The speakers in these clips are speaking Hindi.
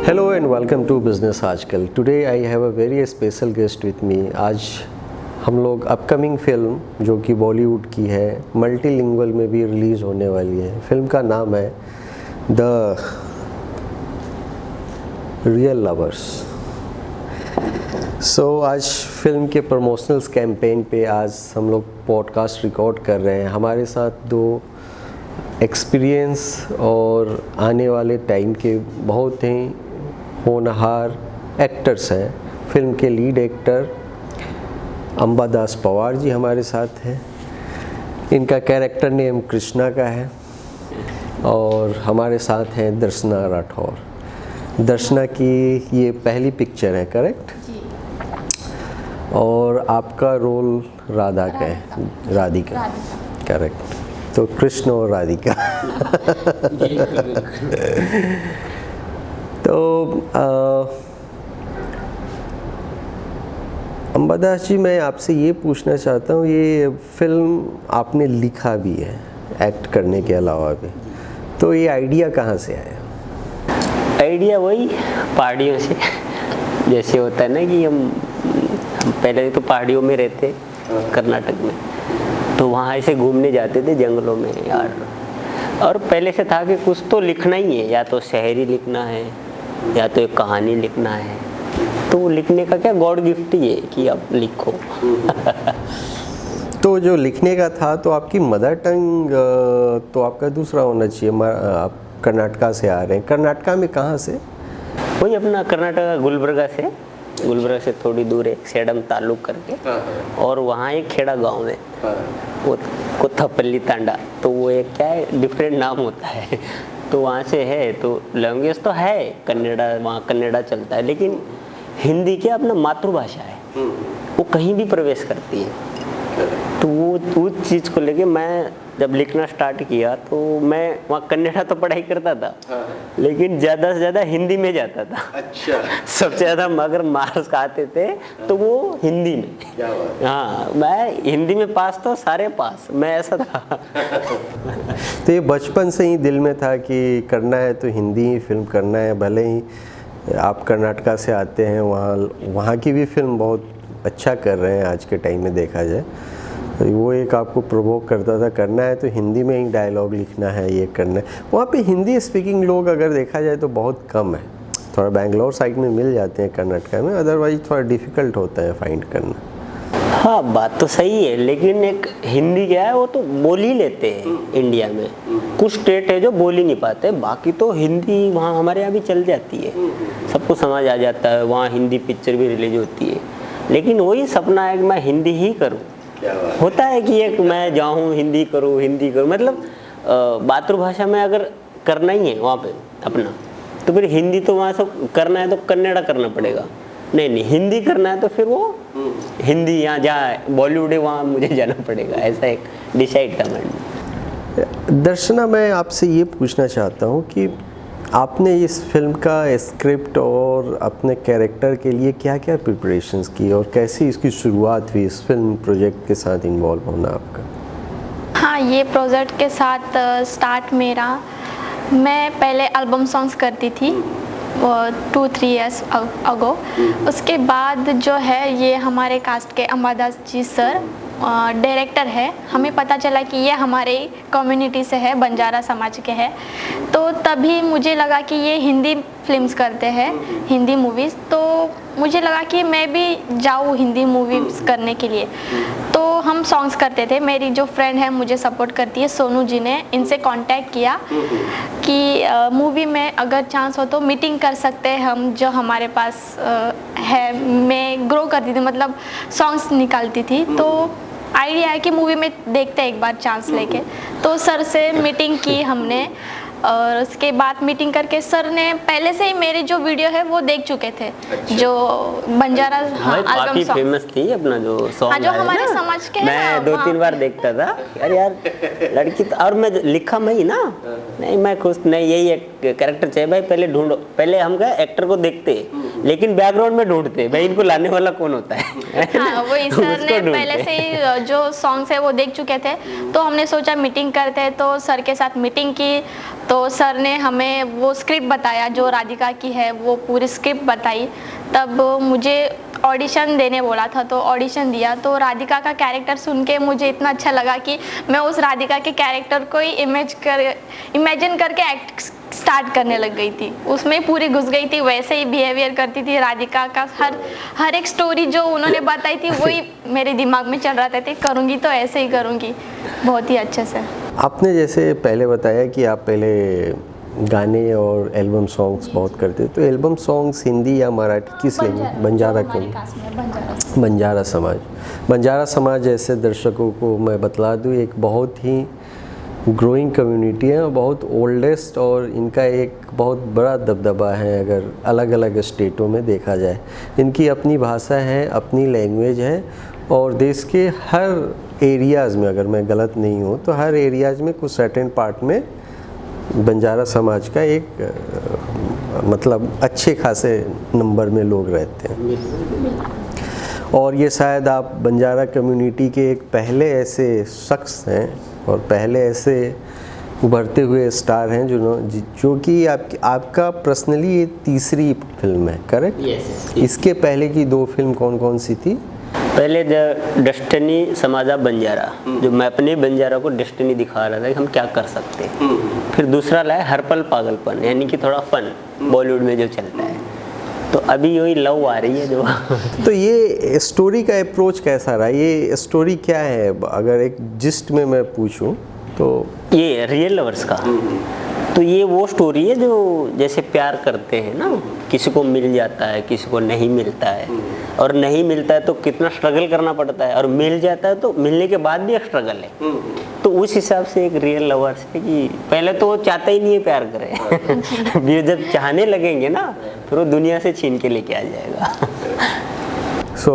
Hello and welcome to Business आजकल. Today I have a very special guest with me. आज हम लोग अपकमिंग फिल्म जो कि बॉलीवुड की है, मल्टीलिंगुअल में भी रिलीज़ होने वाली है. फिल्म का नाम है द रियल लवर्स. आज फिल्म के प्रमोशनल्स कैंपेन पे आज हम लोग पॉडकास्ट रिकॉर्ड कर रहे हैं. हमारे साथ दो एक्सपीरियंस और आने वाले टाइम के बहुत ही होनहार एक्टर्स हैं. फिल्म के लीड एक्टर अंबादास पवार जी हमारे साथ हैं. इनका कैरेक्टर नेम कृष्णा का है. और हमारे साथ हैं दर्शना राठौर. दर्शना की ये पहली पिक्चर है, करेक्ट? और आपका रोल राधा का है, राधिका, करेक्ट. तो कृष्ण और राधिका. तो अंबादास जी, मैं आपसे ये पूछना चाहता हूँ, ये फिल्म आपने लिखा भी है एक्ट करने के अलावा भी, तो ये आइडिया कहाँ से आया? आइडिया वही पहाड़ियों से. जैसे होता है ना कि हम पहले तो पहाड़ियों में रहते कर्नाटक में, तो वहाँ ऐसे घूमने जाते थे जंगलों में यार. और पहले से था कि कुछ तो लिखना ही है, या तो शायरी लिखना है या तो एक कहानी लिखना है. तो वो लिखने का क्या गॉड गिफ्ट ही है कि आप लिखो. तो जो लिखने का था, तो आपकी मदर टंग तो आपका दूसरा होना चाहिए. आप कर्नाटका से आ रहे हैं. कर्नाटका में कहाँ से? वही अपना कर्नाटका गुलबर्गा से थोड़ी दूर है, सेडम तालुक करके. और वहाँ एक खेड़ा गांव है, वो कोथापल्ली तांडा. तो वो एक क्या है, डिफरेंट नाम होता है. तो वहाँ से है. तो लैंग्वेज तो है कन्नड़ा, वहाँ कन्नड़ा चलता है, लेकिन हिंदी क्या अपना मातृभाषा है, वो कहीं भी प्रवेश करती है. तो वो उस चीज़ को लेके मैं जब लिखना स्टार्ट किया, तो मैं वहाँ कन्नड़ा तो पढ़ाई करता था, लेकिन ज़्यादा से ज़्यादा हिंदी में जाता था. अच्छा. सबसे ज़्यादा मगर मार्क्स आते थे तो वो हिंदी में. हाँ, मैं हिंदी में पास तो सारे पास, मैं ऐसा था. तो ये बचपन से ही दिल में था कि करना है तो हिंदी ही फिल्म करना है. भले ही आप कर्नाटका से आते हैं, वहाँ की भी फिल्म बहुत अच्छा कर रहे हैं आज के टाइम में देखा जाए. तो वो एक आपको प्रोवोक करता था, करना है तो हिंदी में ही डायलॉग लिखना है, ये करना है. वहाँ पे हिंदी स्पीकिंग लोग अगर देखा जाए तो बहुत कम है. थोड़ा बेंगलोर साइड में मिल जाते हैं कर्नाटका में, अदरवाइज थोड़ा डिफ़िकल्ट होता है फाइंड करना. हाँ, बात तो सही है, लेकिन एक हिंदी क्या है, वो तो बोल ही लेते हैं इंडिया में. कुछ स्टेट है जो बोल ही नहीं पाते, बाकी तो हिंदी वहाँ हमारे यहाँ भी चल जाती है, सबको समझ आ जाता है. वहाँ हिंदी पिक्चर भी रिलीज होती है. लेकिन वही सपना है कि मैं हिंदी ही करूँ. होता है कि एक मैं जाऊँ हिंदी करूँ, मतलब मातृभाषा में अगर करना ही है वहाँ पे अपना, तो फिर हिंदी तो वहाँ से करना है तो कन्नड़ा करना पड़ेगा. नहीं, हिंदी करना है तो फिर वो हिंदी यहाँ जहाँ बॉलीवुड है वहाँ मुझे जाना पड़ेगा. ऐसा एक डिसाइड था माइंड में. दर्शना, मैं आपसे ये पूछना चाहता हूँ कि आपने इस फिल्म का स्क्रिप्ट और अपने कैरेक्टर के लिए क्या क्या प्रिपरेशंस की, और कैसी इसकी शुरुआत हुई इस फिल्म प्रोजेक्ट के साथ इन्वॉल्व होना आपका? हाँ, ये प्रोजेक्ट के साथ स्टार्ट मेरा, मैं पहले एल्बम सॉन्ग्स करती थी 2-3 ईयर्स अगो. उसके बाद जो है, ये हमारे कास्ट के अंबादास जी सर डायरेक्टर है. हमें पता चला कि ये हमारे कम्युनिटी से है, बंजारा समाज के हैं. तो तभी मुझे लगा कि ये हिंदी फिल्म्स करते हैं, हिंदी मूवीज़. तो मुझे लगा कि मैं भी जाऊँ हिंदी मूवीज़ करने के लिए. तो हम सॉन्ग्स करते थे. मेरी जो फ्रेंड है मुझे सपोर्ट करती है, सोनू जी ने इनसे कांटेक्ट किया कि मूवी में अगर चांस हो तो मीटिंग कर सकते हैं हम, जो हमारे पास है. मैं ग्रो करती थी, मतलब सॉन्ग्स निकालती थी. तो आइडिया है कि मूवी में देखते हैं एक बार चांस लेके. तो सर से मीटिंग की हमने, और उसके बाद मीटिंग करके सर ने पहले से ही मेरे जो वीडियो है वो देख चुके थे. अच्छा. जो बंजारा काफी फेमस थी अपना जो सॉन्ग, हाँ, जो हमारे समाज के, मैं 2-3 बार देखता था. यार लड़की तो, और मैं लिखा मैं ही ना. नहीं, मैं खुश नहीं, यही एक कैरेक्टर चाहिए भाई, पहले ढूंढो. पहले हम क्या एक्टर को देखते लेकिन बैकग्राउंड में ढूंढते भाई इनको लाने वाला कौन होता है। हाँ, वो सर उसको ने ढूंढते। पहले से ही जो सॉन्ग्स है वो देख चुके थे, तो हमने सोचा मीटिंग करते हैं, तो सर के साथ मीटिंग की। तो सर ने हमें वो स्क्रिप्ट बताया जो राधिका की है, वो पूरी स्क्रिप्ट बताई। तब मुझे ऑडिशन देने बोला था, तो ऑडिशन दिया। तो राधिका का कैरेक्टर सुन के मुझे इतना अच्छा लगा कि मैं उस राधिका के कैरेक्टर को ही इमेजिन करके एक्ट स्टार्ट करने लग गई थी, उसमें पूरी घुस गई थी, वैसे ही बिहेवियर करती थी। राधिका का हर एक स्टोरी जो उन्होंने बताई थी वही मेरे दिमाग में चल रहा था, करूँगी तो ऐसे ही करूँगी, बहुत ही अच्छे से। आपने जैसे पहले बताया कि आप पहले गाने और एल्बम सॉन्ग्स बहुत करते, तो एल्बम सॉन्ग्स हिंदी या मराठी किस लैंग्वेज? बंजारा समाज। बंजारा समाज जैसे दर्शकों को मैं बतला दूँ, एक बहुत ही ग्रोइंग कम्युनिटी है, बहुत ओल्डेस्ट, और इनका एक बहुत बड़ा दबदबा है अगर अलग अलग स्टेटों में देखा जाए। इनकी अपनी भाषा है, अपनी लैंग्वेज है, और देश के हर एरियाज़ में, अगर मैं गलत नहीं हूँ तो हर एरियाज़ में कुछ सर्टेन पार्ट में बंजारा समाज का एक मतलब अच्छे खासे नंबर में लोग रहते हैं। और ये शायद आप बंजारा कम्युनिटी के एक पहले ऐसे शख्स हैं और पहले ऐसे उभरते हुए स्टार हैं जो कि आपका पर्सनली ये तीसरी फिल्म है, करेक्ट? Yes. इसके पहले की दो फिल्म कौन कौन सी थी? पहले डेस्टिनी समाजा बंजारा, जो मैं अपने बंजारा को डेस्टिनी दिखा रहा था कि हम क्या कर सकते हैं। फिर दूसरा लाया हर पल पागलपन, यानी कि थोड़ा फन बॉलीवुड में जो चलता है। तो अभी वही लव आ रही है जो तो ये स्टोरी का अप्रोच कैसा रहा? ये स्टोरी क्या है अगर एक जिस्ट में मैं पूछूं तो? ये रियल लवर्स का, तो ये वो स्टोरी है जो जैसे प्यार करते हैं ना, किसी को मिल जाता है, किसी को नहीं मिलता है, और नहीं मिलता है तो कितना स्ट्रगल करना पड़ता है, और मिल जाता है तो मिलने के बाद भी एक स्ट्रगल है। तो उस हिसाब से एक रियल लवर्स है कि पहले तो वो चाहता ही नहीं है प्यार करे जब चाहने लगेंगे ना फिर वो दुनिया से छीन के लेके आ जाएगा। So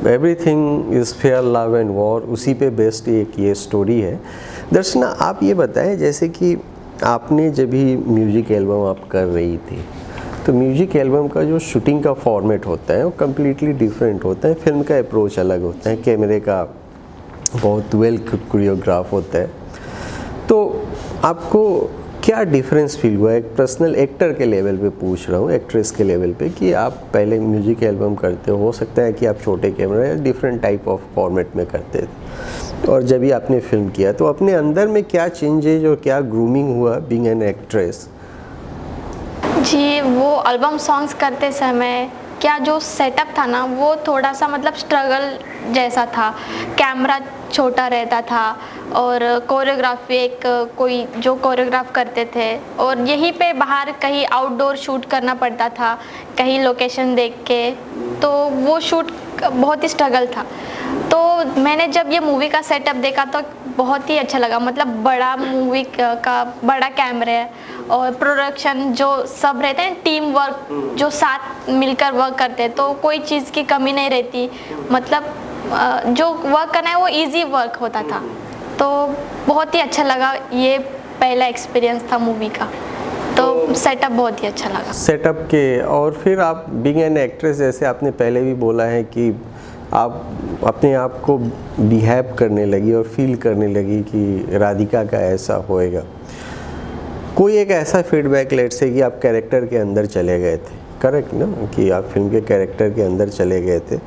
everything is fair love and war, उसी पे बेस्ड एक ये स्टोरी है। दर्शना, आप ये बताएं जैसे कि आपने जब भी म्यूज़िक एल्बम आप कर रही थी, तो म्यूज़िक एल्बम का जो शूटिंग का फॉर्मेट होता है वो कम्प्लीटली डिफरेंट होता है, फिल्म का अप्रोच अलग होता है, कैमरे का बहुत वेल कोरियोग्राफ होता है। तो आपको क्या डिफरेंस फील हुआ? एक पर्सनल एक्टर के लेवल पे पूछ रहा हूँ, एक्ट्रेस के लेवल पे, कि आप पहले म्यूज़िक एल्बम करते हो सकता है कि आप छोटे कैमरे या डिफरेंट टाइप ऑफ फॉर्मेट में करते थे, और जब भी आपने फिल्म किया तो अपने अंदर में क्या चेंजेज और क्या ग्रूमिंग हुआ बीइंग एन एक्ट्रेस? जी, वो एल्बम सॉन्ग्स करते समय क्या जो सेटअप था ना, वो थोड़ा सा मतलब स्ट्रगल जैसा था। कैमरा छोटा रहता था और कोरियोग्राफी एक कोई जो कोरियोग्राफ करते थे, और यहीं पे बाहर कहीं आउटडोर शूट करना पड़ता था, कहीं लोकेशन देख के, तो वो शूट बहुत ही स्ट्रगल था। तो मैंने जब ये मूवी का सेटअप देखा तो बहुत ही अच्छा लगा, मतलब बड़ा मूवी का बड़ा कैमरा है, और प्रोडक्शन जो सब रहते हैं, टीम वर्क जो साथ मिलकर वर्क करते हैं, तो कोई चीज़ की कमी नहीं रहती, मतलब जो वर्क करना है वो इजी वर्क होता था। तो बहुत ही अच्छा लगा, ये पहला एक्सपीरियंस था मूवी का, तो सेटअप बहुत ही अच्छा लगा। सेटअप के, और फिर आप बीइंग एन एक्ट्रेस, जैसे आपने पहले भी बोला है कि आप अपने आप को बिहेव करने लगी और फील करने लगी कि राधिका का ऐसा होएगा। कोई एक ऐसा फीडबैक लेट से कि आप कैरेक्टर के अंदर चले गए थे, करेक्ट ना, कि आप फिल्म के कैरेक्टर के अंदर चले गए थे,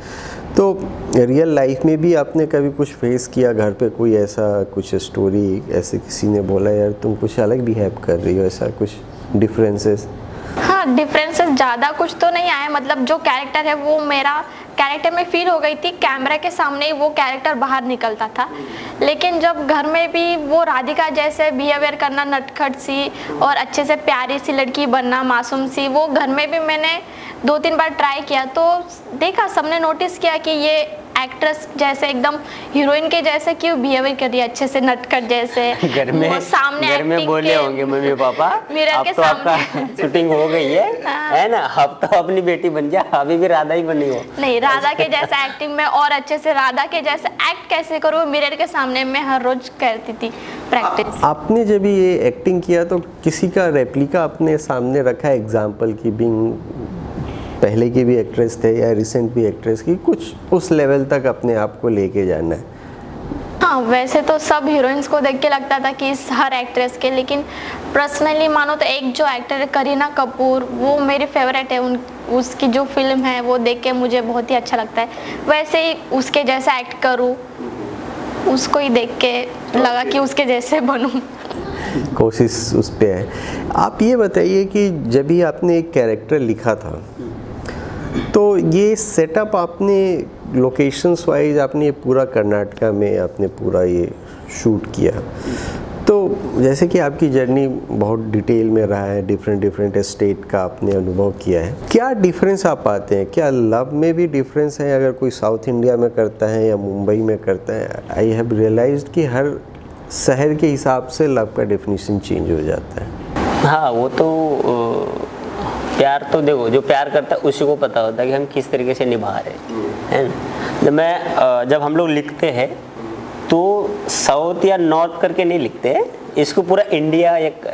तो रियल लाइफ में भी आपने कभी कुछ फेस किया घर पे? कोई ऐसा कुछ स्टोरी, ऐसे किसी ने बोला यार तुम कुछ अलग बिहेव कर रही हो, ऐसा कुछ डिफरेंसेस? हाँ, डिफरेंसेस ज़्यादा कुछ तो नहीं आए, मतलब जो कैरेक्टर है वो मेरा कैरेक्टर में फील हो गई थी, कैमरे के सामने ही वो कैरेक्टर बाहर निकलता था। लेकिन जब घर में भी वो राधिका जैसे बिहेवियर करना, नटखट सी और अच्छे से प्यारी सी लड़की बनना, मासूम सी, वो घर में भी मैंने 2-3 बार ट्राई किया, तो देखा, सबने नोटिस किया कि ये एक्ट्रेस जैसे एकदम हीरोइन के जैसे क्यों बिहेवियर कर रही है, अच्छे से नटखट जैसे। घर में बोले होंगे मम्मी पापा अब तो आपका शूटिंग हो गई है ना, अब तो अपनी बेटी बन जा, अभी भी राधा ही बनी हो। नहीं, राधा के जैसा एक्टिंग में और अच्छे से राधा के जैसे एक्ट कैसे करूँ, मिरर के सामने मैं हर रोज करती थी प्रैक्टिस। आपने जब ये एक्टिंग किया तो किसी का रेप्लिका अपने सामने रखा एग्जाम्पल की बीइंग पहले की भी एक्ट्रेस थे या रिसेंट भी एक्ट्रेस की, कुछ उस लेवल तक अपने आप को लेके जाना है? हाँ, वैसे तो सब हीरोइंस को देख के लगता था कि हर एक्ट्रेस के, लेकिन पर्सनली मानो तो एक जो एक्टर है करीना कपूर, वो मेरी फेवरेट है। उसकी जो फिल्म है वो देख के मुझे बहुत ही अच्छा लगता है। वैसे ही उसके जैसा एक्ट करूँ, उसको ही देख के लगा कि उसके जैसे बनूँ। कोशिश उस पे है। आप ये बताइए कि जब भी आपने एक कैरेक्टर लिखा था तो ये सेटअप आपने लोकेशंस वाइज आपने पूरा कर्नाटका में आपने पूरा ये शूट किया, तो जैसे कि आपकी जर्नी बहुत डिटेल में रहा है, डिफरेंट स्टेट का आपने अनुभव किया है, क्या डिफरेंस आप पाते हैं? क्या लव में भी डिफरेंस है अगर कोई साउथ इंडिया में करता है या मुंबई में करता है? आई हैव रियलाइज्ड कि हर शहर के हिसाब से लव का डेफिनेशन चेंज हो जाता है। हाँ, वो तो प्यार तो देखो, जो प्यार करता है उसी को पता होता है कि हम किस तरीके से निभा रहे हैं ना। जब हम लोग लिखते हैं तो साउथ या नॉर्थ करके नहीं लिखते हैं, इसको पूरा इंडिया एक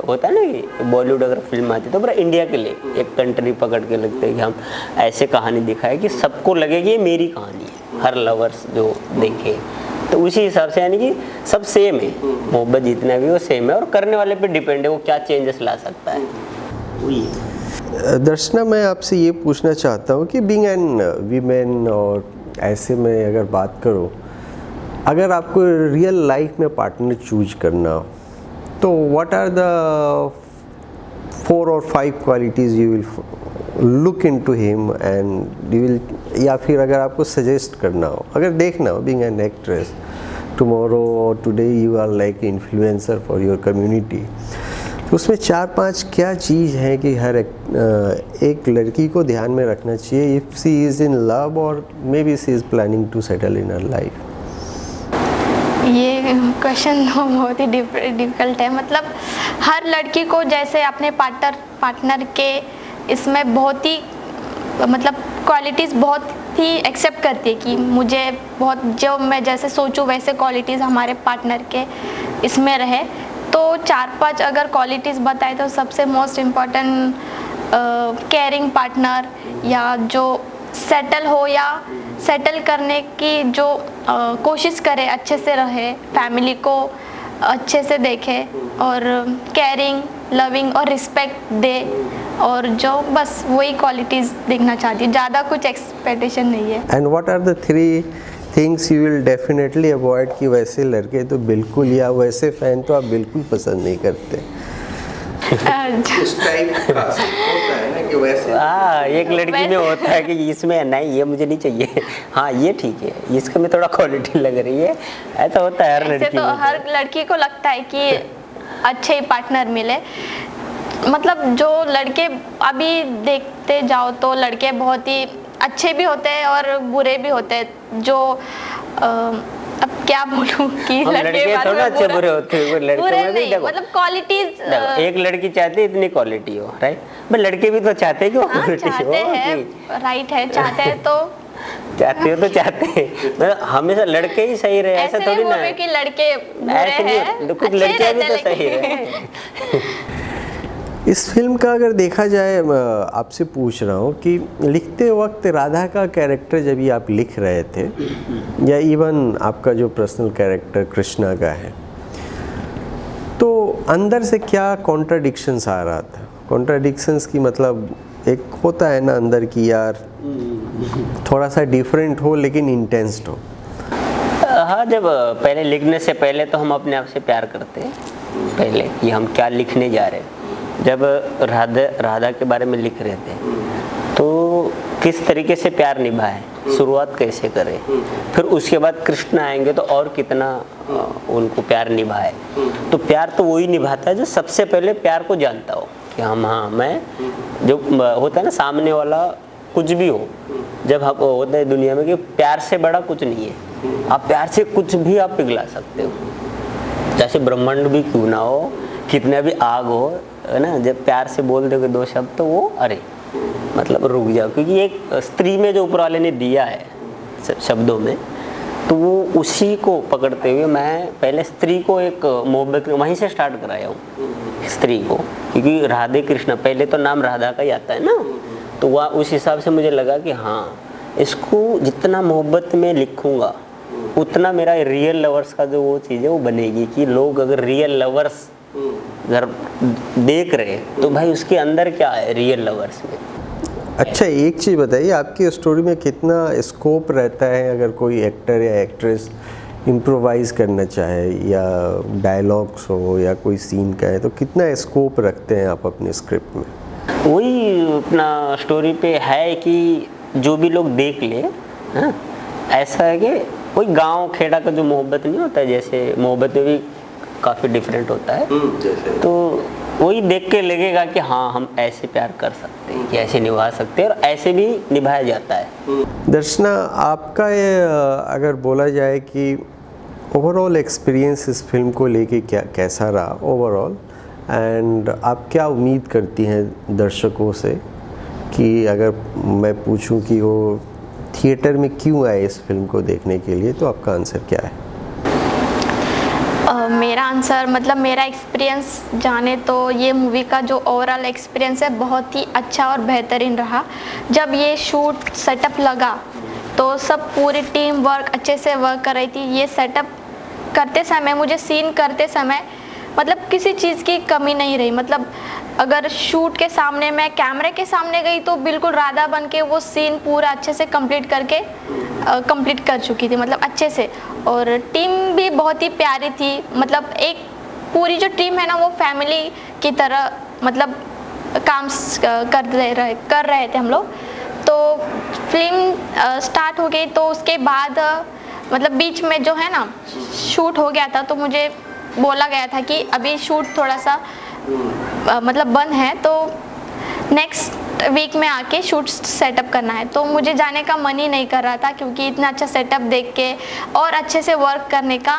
होता है ना कि बॉलीवुड अगर फिल्म आती है तो पूरा इंडिया के लिए एक कंट्री पकड़ के लिखते हैं कि हम ऐसे कहानी दिखाए कि सबको लगे कि ये मेरी कहानी है, हर लवर्स जो देखे। तो उसी हिसाब से यानी कि सब सेम है, मोहब्बत जितना भी वो सेम है, और करने वाले पे डिपेंड है वो क्या चेंजेस ला सकता है, वही है। दर्शना, मैं आपसे ये पूछना चाहता हूँ कि बीइंग एन वीमेन, और ऐसे में अगर बात करो, अगर आपको रियल लाइफ में पार्टनर चूज करना हो तो व्हाट आर द 4 और 5 qualities you will look into him and you will, या फिर अगर आपको सजेस्ट करना हो, अगर देखना हो बीइंग एन एक्ट्रेस टुमारो और today you are like influencer for your community, उसमें 4-5 क्या चीज़ है कि हर एक लड़की को ध्यान में रखना चाहिए if she is in love or maybe she is planning to settle in her life? ये क्वेश्चन तो बहुत ही डिफ़िकल्ट है। मतलब हर लड़की को जैसे अपने पार्टनर के इसमें बहुत ही मतलब क्वालिटीज़ बहुत ही एक्सेप्ट करती है कि मुझे बहुत, जो मैं जैसे सोचूं वैसे क्वालिटीज़ हमारे पार्टनर के इसमें रहे। तो 4-5 अगर क्वालिटीज़ बताए तो सबसे मोस्ट इम्पॉर्टेंट केयरिंग पार्टनर, या जो सेटल हो या सेटल करने की जो कोशिश करे, अच्छे से रहे, फैमिली को अच्छे से देखे, और केयरिंग, लविंग और रिस्पेक्ट दे, और जो बस वही क्वालिटीज़ देखना चाहती हूँ, ज़्यादा कुछ एक्सपेक्टेशन नहीं है। And what are the 3 things you will definitely avoid कि वैसे लड़के तो बिल्कुल, या वैसे फ़ैन तो आप बिल्कुल पसंद नहीं करते? उस टाइप का होता है ना कि वैसे, हाँ, एक लड़की में होता है कि इसमें नहीं, ये मुझे नहीं चाहिए, हाँ ये ठीक है, इसके में थोड़ा क्वालिटी लग रही है, ऐसा होता है हर लड़की तो में। हर लड़की को लगता है कि अच्छे ही पार्टनर मिले। मतलब जो लड़के अभी देखते जाओ तो लड़के बहुत ही अच्छे भी होते हैं और बुरे भी होते हैं। जो अब क्या बोलूं कि लड़के थोड़ा अच्छे बुरे होते हैं, बुरे नहीं, मतलब क्वालिटीज। एक लड़की चाहती है इतनी क्वालिटी हो, राइट, बट लड़के भी तो चाहते हैं कि वो क्वालिटी हो, राइट है, चाहते हैं तो चाहते हो तो चाहते हैं, मतलब हमेशा लड़के ही सही रहे ऐसा थोड़ी ना है कि लड़के बुरे हैं, कुछ लड़कियां भी तो सही रहे। इस फिल्म का अगर देखा जाए, आपसे पूछ रहा हूँ कि लिखते वक्त राधा का कैरेक्टर जब भी आप लिख रहे थे, या इवन आपका जो पर्सनल कैरेक्टर कृष्णा का है, तो अंदर से क्या कॉन्ट्राडिक्शंस आ रहा था? कॉन्ट्राडिक्शंस की मतलब एक होता है ना अंदर की, यार थोड़ा सा डिफरेंट हो लेकिन इंटेंस हो। हाँ, जब पहले लिखने से पहले तो हम अपने आप से प्यार करते हैं पहले कि हम क्या लिखने जा रहे हैं। जब राधा के बारे में लिख रहे थे तो किस तरीके से प्यार निभाए, शुरुआत कैसे करें, फिर उसके बाद कृष्ण आएंगे तो और कितना उनको प्यार निभाए। तो प्यार तो वही निभाता है जो सबसे पहले प्यार को जानता हो कि हाँ मैं, जो होता है ना सामने वाला कुछ भी हो, जब हम होता है दुनिया में कि प्यार से बड़ा कुछ नहीं है, आप प्यार से कुछ भी आप पिघला सकते हो, जैसे ब्रह्मांड भी क्यों ना हो, कितना भी आग हो, है ना, जब प्यार से बोल दोगे 2 शब्द तो वो अरे मतलब रुक जाओ। क्योंकि एक स्त्री में जो ऊपर वाले ने दिया है शब्दों में, तो वो उसी को पकड़ते हुए मैं पहले स्त्री को एक मोहब्बत वहीं से स्टार्ट कराया हूँ, स्त्री को, क्योंकि राधे कृष्ण पहले तो नाम राधा का ही आता है ना, तो वह उस हिसाब से मुझे लगा कि हाँ, इसको जितना मोहब्बत में लिखूंगा उतना मेरा रियल लवर्स का जो वो चीज़ है वो बनेगी, कि लोग अगर रियल लवर्स अगर देख रहे तो भाई उसके अंदर क्या है रियल लवर्स में। अच्छा, एक चीज़ बताइए, आपकी स्टोरी में कितना स्कोप रहता है अगर कोई एक्टर या एक्ट्रेस इम्प्रोवाइज़ करना चाहे या डायलॉग्स हो या कोई सीन का है, तो कितना स्कोप रखते हैं आप अपने स्क्रिप्ट में? वही अपना स्टोरी पे है कि जो भी लोग देख ले, हाँ, ऐसा है कि कोई गांव खेड़ा का जो मोहब्बत नहीं होता है, जैसे मोहब्बत में भी काफ़ी डिफरेंट होता है, तो वही देख के लगेगा कि हाँ हम ऐसे प्यार कर सकते हैं, कि ऐसे निभा सकते हैं, और ऐसे भी निभाया जाता है। दर्शना, आपका ये अगर बोला जाए कि ओवरऑल एक्सपीरियंस इस फिल्म को लेके कैसा रहा ओवरऑल, एंड आप क्या उम्मीद करती हैं दर्शकों से, कि अगर मैं पूछूं कि वो थिएटर में क्यों आए इस फिल्म को देखने के लिए, तो आपका आंसर क्या है? मेरा आंसर मतलब मेरा एक्सपीरियंस जाने तो ये मूवी का जो ओवरऑल एक्सपीरियंस है बहुत ही अच्छा और बेहतरीन रहा। जब ये शूट सेटअप लगा तो सब पूरी टीम वर्क अच्छे से वर्क कर रही थी। ये सेटअप करते समय, मुझे सीन करते समय मतलब किसी चीज़ की कमी नहीं रही। मतलब अगर शूट के सामने मैं कैमरे के सामने गई तो बिल्कुल राधा बन के वो सीन पूरा अच्छे से कंप्लीट कर चुकी थी, मतलब अच्छे से। और टीम भी बहुत ही प्यारी थी, मतलब एक पूरी जो टीम है ना वो फैमिली की तरह मतलब काम कर रहे थे हम लोग। तो फिल्म स्टार्ट हो गई तो उसके बाद मतलब बीच में जो है ना शूट हो गया था, तो मुझे बोला गया था कि अभी शूट थोड़ा सा मतलब बंद है, तो नेक्स्ट वीक में आके शूट सेटअप करना है। तो मुझे जाने का मन ही नहीं कर रहा था, क्योंकि इतना अच्छा सेटअप देख के और अच्छे से वर्क करने का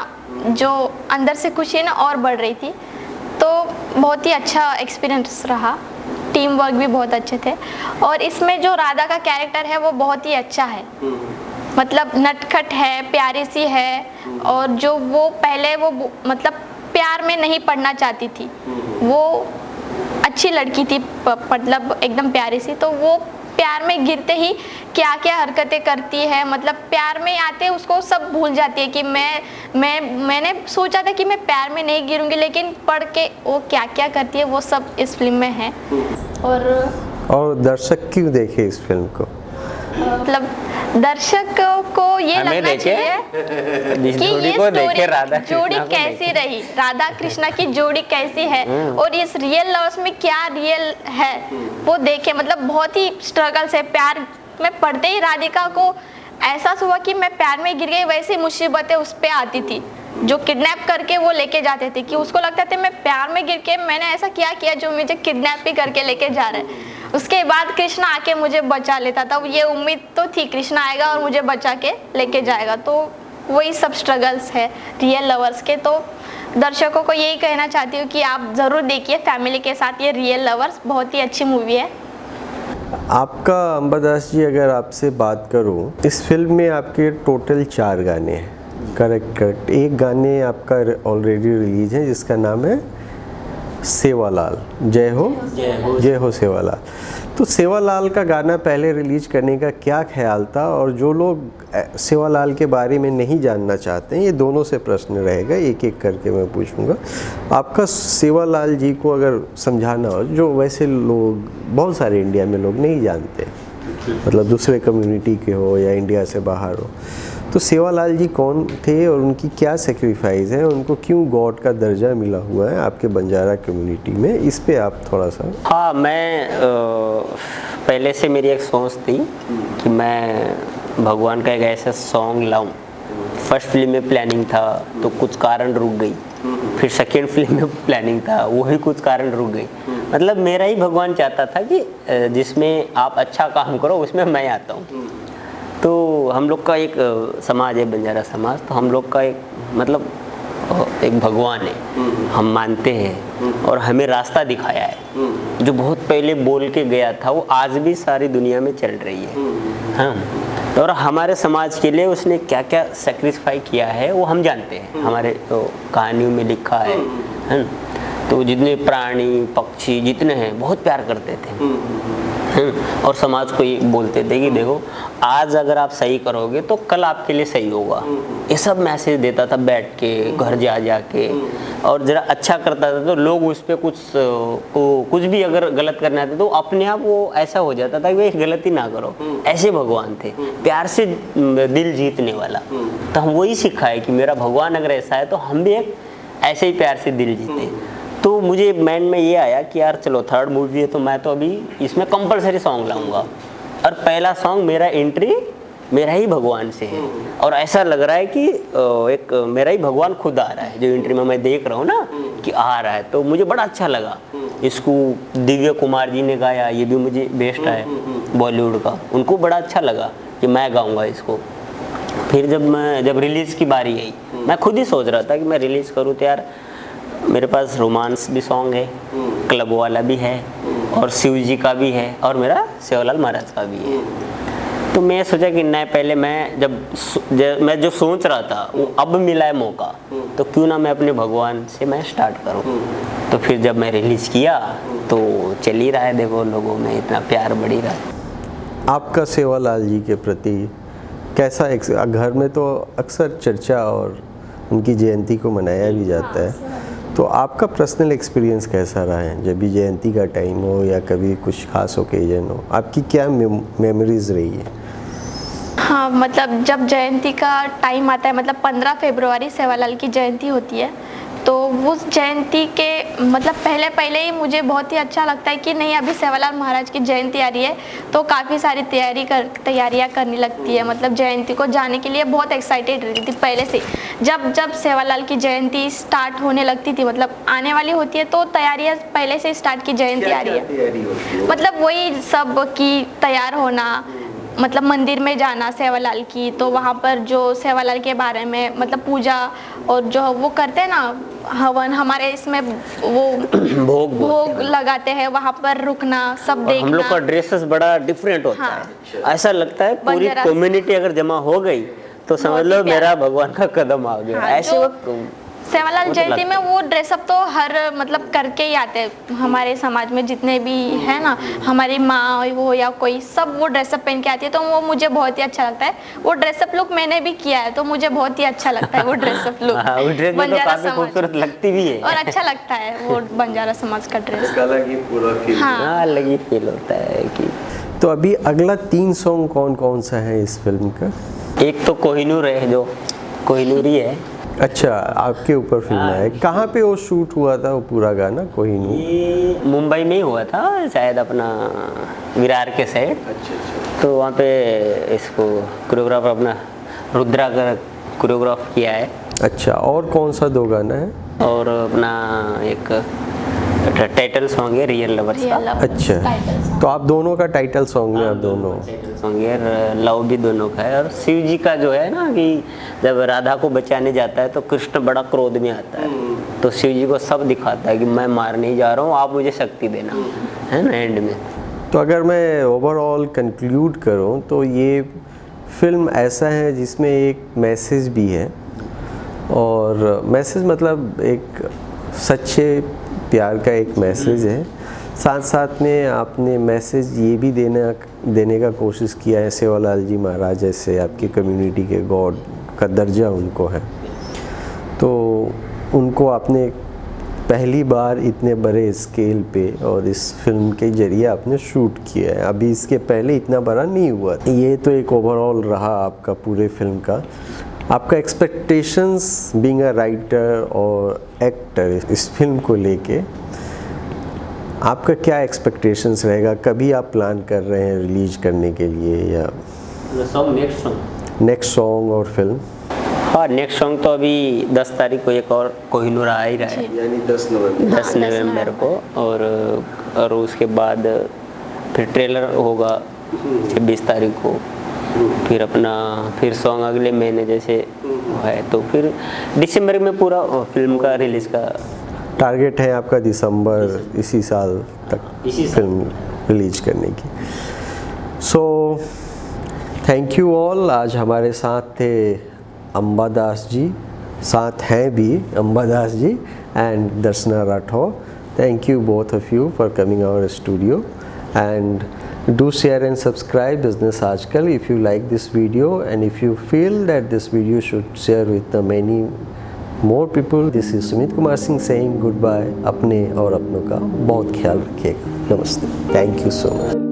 जो अंदर से खुशी है ना और बढ़ रही थी। तो बहुत ही अच्छा एक्सपीरियंस रहा, टीम वर्क भी बहुत अच्छे थे। और इसमें जो राधा का कैरेक्टर है वो बहुत ही अच्छा है, मतलब नटखट है, प्यारी सी है, और जो वो पहले वो मतलब प्यार में नहीं पड़ना चाहती थी, वो अच्छी लड़की थी, मतलब एकदम प्यारी सी। तो वो प्यार में गिरते ही क्या क्या हरकतें करती है, मतलब प्यार में आते उसको सब भूल जाती है कि मैंने सोचा था कि मैं प्यार में नहीं गिरूंगी, लेकिन पढ़ के वो क्या क्या करती है वो सब इस फिल्म में है। और दर्शक क्यों देखे इस फिल्म को? मतलब दर्शक को ये लगना चाहिए कि ये जोड़ी कैसी रही, राधा कृष्णा की जोड़ी कैसी है, और इस रियल लव्स में क्या रियल है वो देखे। मतलब बहुत ही स्ट्रगल से प्यार में पढ़ते ही राधिका को एहसास हुआ कि मैं प्यार में गिर गई। वैसी मुसीबतें उस पर आती थी जो किडनैप करके वो लेके जाते थे, कि उसको लगता था मैं प्यार में गिर के मैंने ऐसा क्या किया जो मुझे किडनैप भी करके लेके जा रहा है। उसके बाद कृष्णा आके मुझे बचा लेता था, ये उम्मीद तो थी कृष्णा आएगा और मुझे बचा के लेके जाएगा। तो वही सब स्ट्रगल्स है रियल लवर्स के। तो दर्शकों को यही कहना चाहती हूँ कि आप ज़रूर देखिए फैमिली के साथ ये रियल लवर्स, बहुत ही अच्छी मूवी है। आपका अंबादास जी, अगर आपसे बात करूं, इस फिल्म में आपके टोटल 4 गाने हैं, करेक्ट। एक गाने आपका ऑलरेडी रिलीज है जिसका नाम है सेवालाल, जय हो सेवालाल। तो सेवालाल का गाना पहले रिलीज करने का क्या ख्याल था, और जो लोग सेवालाल के बारे में नहीं जानना चाहते हैं, ये दोनों से प्रश्न रहेगा, एक एक करके मैं पूछूंगा। आपका सेवालाल जी को अगर समझाना हो, जो वैसे लोग बहुत सारे इंडिया में लोग नहीं जानते, मतलब दूसरे कम्युनिटी के हो या इंडिया से बाहर हो, तो सेवालाल जी कौन थे और उनकी क्या सेक्रीफाइस है, उनको क्यों गॉड का दर्जा मिला हुआ है आपके बंजारा कम्युनिटी में, इस पे आप थोड़ा सा। हाँ, मैं पहले से मेरी एक सोच थी कि मैं भगवान का एक ऐसा सॉन्ग लाऊं। फर्स्ट फिल्म में प्लानिंग था तो कुछ कारण रुक गई, फिर सेकेंड फिल्म में प्लानिंग था, वो भी कुछ कारण रुक गई। मतलब मेरा ही भगवान चाहता था कि जिसमें आप अच्छा काम करो उसमें मैं आता हूँ। तो हम लोग का एक समाज है बंजारा समाज, तो हम लोग का एक मतलब एक भगवान है, हम मानते हैं और हमें रास्ता दिखाया है। जो बहुत पहले बोल के गया था वो आज भी सारी दुनिया में चल रही है। हाँ, और हमारे समाज के लिए उसने क्या क्या सेक्रीफाई किया है वो हम जानते हैं, हमारे तो कहानियों में लिखा है। तो जितने प्राणी पक्षी जितने हैं बहुत प्यार करते थे। और समाज को ये बोलते थे कि देखो आज अगर आप सही करोगे तो कल आपके लिए सही होगा। ये सब मैसेज देता था बैठ के घर जा के, और जरा अच्छा करता था तो लोग उस पर कुछ भी अगर गलत करने आते तो अपने आप वो ऐसा हो जाता था कि भाई गलती ना करो। ऐसे भगवान थे, प्यार से दिल जीतने वाला। तो हम वही सीखा है कि मेरा भगवान अगर ऐसा है तो हम भी एक ऐसे ही प्यार से दिल जीते। तो मुझे माइंड में ये आया कि यार चलो थर्ड मूवी है तो मैं तो अभी इसमें कंपलसरी सॉन्ग लाऊंगा, और पहला सॉन्ग मेरा एंट्री मेरा ही भगवान से है, और ऐसा लग रहा है कि एक मेरा ही भगवान खुद आ रहा है जो एंट्री में मैं देख रहा हूँ ना कि आ रहा है। तो मुझे बड़ा अच्छा लगा। इसको दिव्य कुमार जी ने गाया, ये भी मुझे बेस्ट है बॉलीवुड का, उनको बड़ा अच्छा लगा कि मैं गाऊंगा इसको। फिर जब रिलीज़ की बारी आई, मैं खुद ही सोच रहा था कि मैं रिलीज़ करूँ तो यार मेरे पास रोमांस भी सॉन्ग है, क्लब वाला भी है, और शिव जी का भी है, और मेरा सेवालाल महाराज का भी है। तो मैं सोचा कि नहीं, पहले मैं जो सोच रहा था वो अब मिला है मौका, तो क्यों ना मैं अपने भगवान से मैं स्टार्ट करूं। तो फिर जब मैं रिलीज़ किया तो चल ही रहा है, देखो लोगों में इतना प्यार बढ़ ही रहा है। आपका सेवालाल जी के प्रति कैसा, घर में तो अक्सर चर्चा और उनकी जयंती को मनाया भी जाता है, तो आपका पर्सनल एक्सपीरियंस कैसा रहा है जब भी जयंती का टाइम हो या कभी कुछ खास ओकेजन हो, आपकी क्या मेमोरीज रही है? हाँ, मतलब जब जयंती का टाइम आता है, मतलब 15 फरवरी सेवालाल की जयंती होती है, तो उस जयंती के मतलब पहले ही मुझे बहुत ही अच्छा लगता है कि नहीं अभी सेवालाल महाराज की जयंती आ रही है, तो काफ़ी सारी तैयारियां करनी लगती है। मतलब जयंती को जाने के लिए बहुत एक्साइटेड रहती थी पहले से। जब सेवालाल की जयंती स्टार्ट होने लगती थी, मतलब आने वाली होती है, तो तैयारियां पहले से स्टार्ट की जयंती आ रही है, मतलब वही सब की तैयार होना, मतलब मंदिर में जाना सेवालाल की, तो वहाँ पर जो सेवालाल के बारे में मतलब पूजा और जो वो करते हैं ना हवन, हमारे इसमें वो भोग लगाते हैं, वहाँ पर रुकना, सब देखना। हम लोग का ड्रेसेस बड़ा डिफरेंट होता है, ऐसा लगता है पूरी कम्युनिटी अगर जमा हो गई तो समझ लो मेरा भगवान का कदम आ गया। ऐसे वक्त सेवालाल जयंती में वो ड्रेसअप तो हर मतलब करके ही आते हैं, हमारे समाज में जितने भी है ना, हमारी माँ वो या कोई सब वो ड्रेसअप पहन के आती है, तो वो मुझे बहुत ही अच्छा लगता है। वो ड्रेसअप लुक मैंने भी किया है, तो मुझे बहुत ही अच्छा लगता है वो ड्रेसअप लुक। बंजारा समाज खूबसूरत लगती भी है और अच्छा लगता है वो बंजारा समाज का ड्रेस, अलग ही पूरा फील, अलग ही फील होता है कि। तो अभी अगला 3 सॉन्ग कौन कौन सा है इस फिल्म का? एक तो कोहिनूर है, जो कोहिनूरी है। अच्छा, आपके ऊपर फिल्म है। कहाँ पे वो शूट हुआ था वो पूरा गाना कोहिनूर? ये मुंबई में ही हुआ था शायद, अपना विरार के साइड। अच्छा। तो वहाँ पे इसको कोरियोग्राफर अपना रुद्रा का कोरियोग्राफ किया है। अच्छा, और कौन सा 2 गाना है? और अपना एक टाइटल सॉन्ग है रियल लवर्स का। अच्छा, तो आप दोनों का टाइटल सॉन्ग है, आप दोनों सॉन्ग है, लव भी दोनों का है। और शिव जी का जो है ना कि जब राधा को बचाने जाता है तो कृष्ण बड़ा क्रोध में आता है, तो शिव जी को सब दिखाता है कि मैं मारने ही जा रहा हूँ, आप मुझे शक्ति देना, है ना एंड में। तो अगर मैं ओवरऑल कंक्लूड करूँ तो ये फिल्म ऐसा है जिसमें एक मैसेज भी है, और मैसेज मतलब एक सच्चे प्यार का एक मैसेज है। साथ साथ में आपने मैसेज ये भी देने का कोशिश किया है, सेवालाल जी महाराज जैसे आपकी कम्युनिटी के गॉड का दर्जा उनको है, तो उनको आपने पहली बार इतने बड़े स्केल पे और इस फिल्म के जरिए आपने शूट किया है। अभी इसके पहले इतना बड़ा नहीं हुआ। ये तो एक ओवरऑल रहा आपका पूरे फिल्म का। आपका एक्सपेक्टेशंस बीइंग अ राइटर और एक्टर इस फिल्म को लेके आपका क्या एक्सपेक्टेशंस रहेगा? कभी आप प्लान कर रहे हैं रिलीज करने के लिए, या नेक्स्ट सॉन्ग और फिल्म? हाँ, नेक्स्ट सॉन्ग तो अभी 10 तारीख को एक और कोहिनूर आ ही रहा है, यानी 10 नवंबर को, और उसके बाद फिर ट्रेलर होगा 26 तारीख को। फिर सॉन्ग अगले महीने जैसे है, तो फिर दिसंबर में पूरा फिल्म का रिलीज का टारगेट है आपका, दिसंबर इसी साल तक फिल्म रिलीज करने की। So thank you all. आज हमारे साथ थे अंबा दास जी, साथ हैं भी Amba Das ji and Darshana Rathore. Thank you both of you for coming our studio, and Do share and subscribe Business Aajkal if you like this video, and if you feel that this video should share with the many more people. This is Sumit Kumar Singh saying goodbye. अपने और अपनों का बहुत ख्याल रखिएगा. नमस्ते. Thank you so much.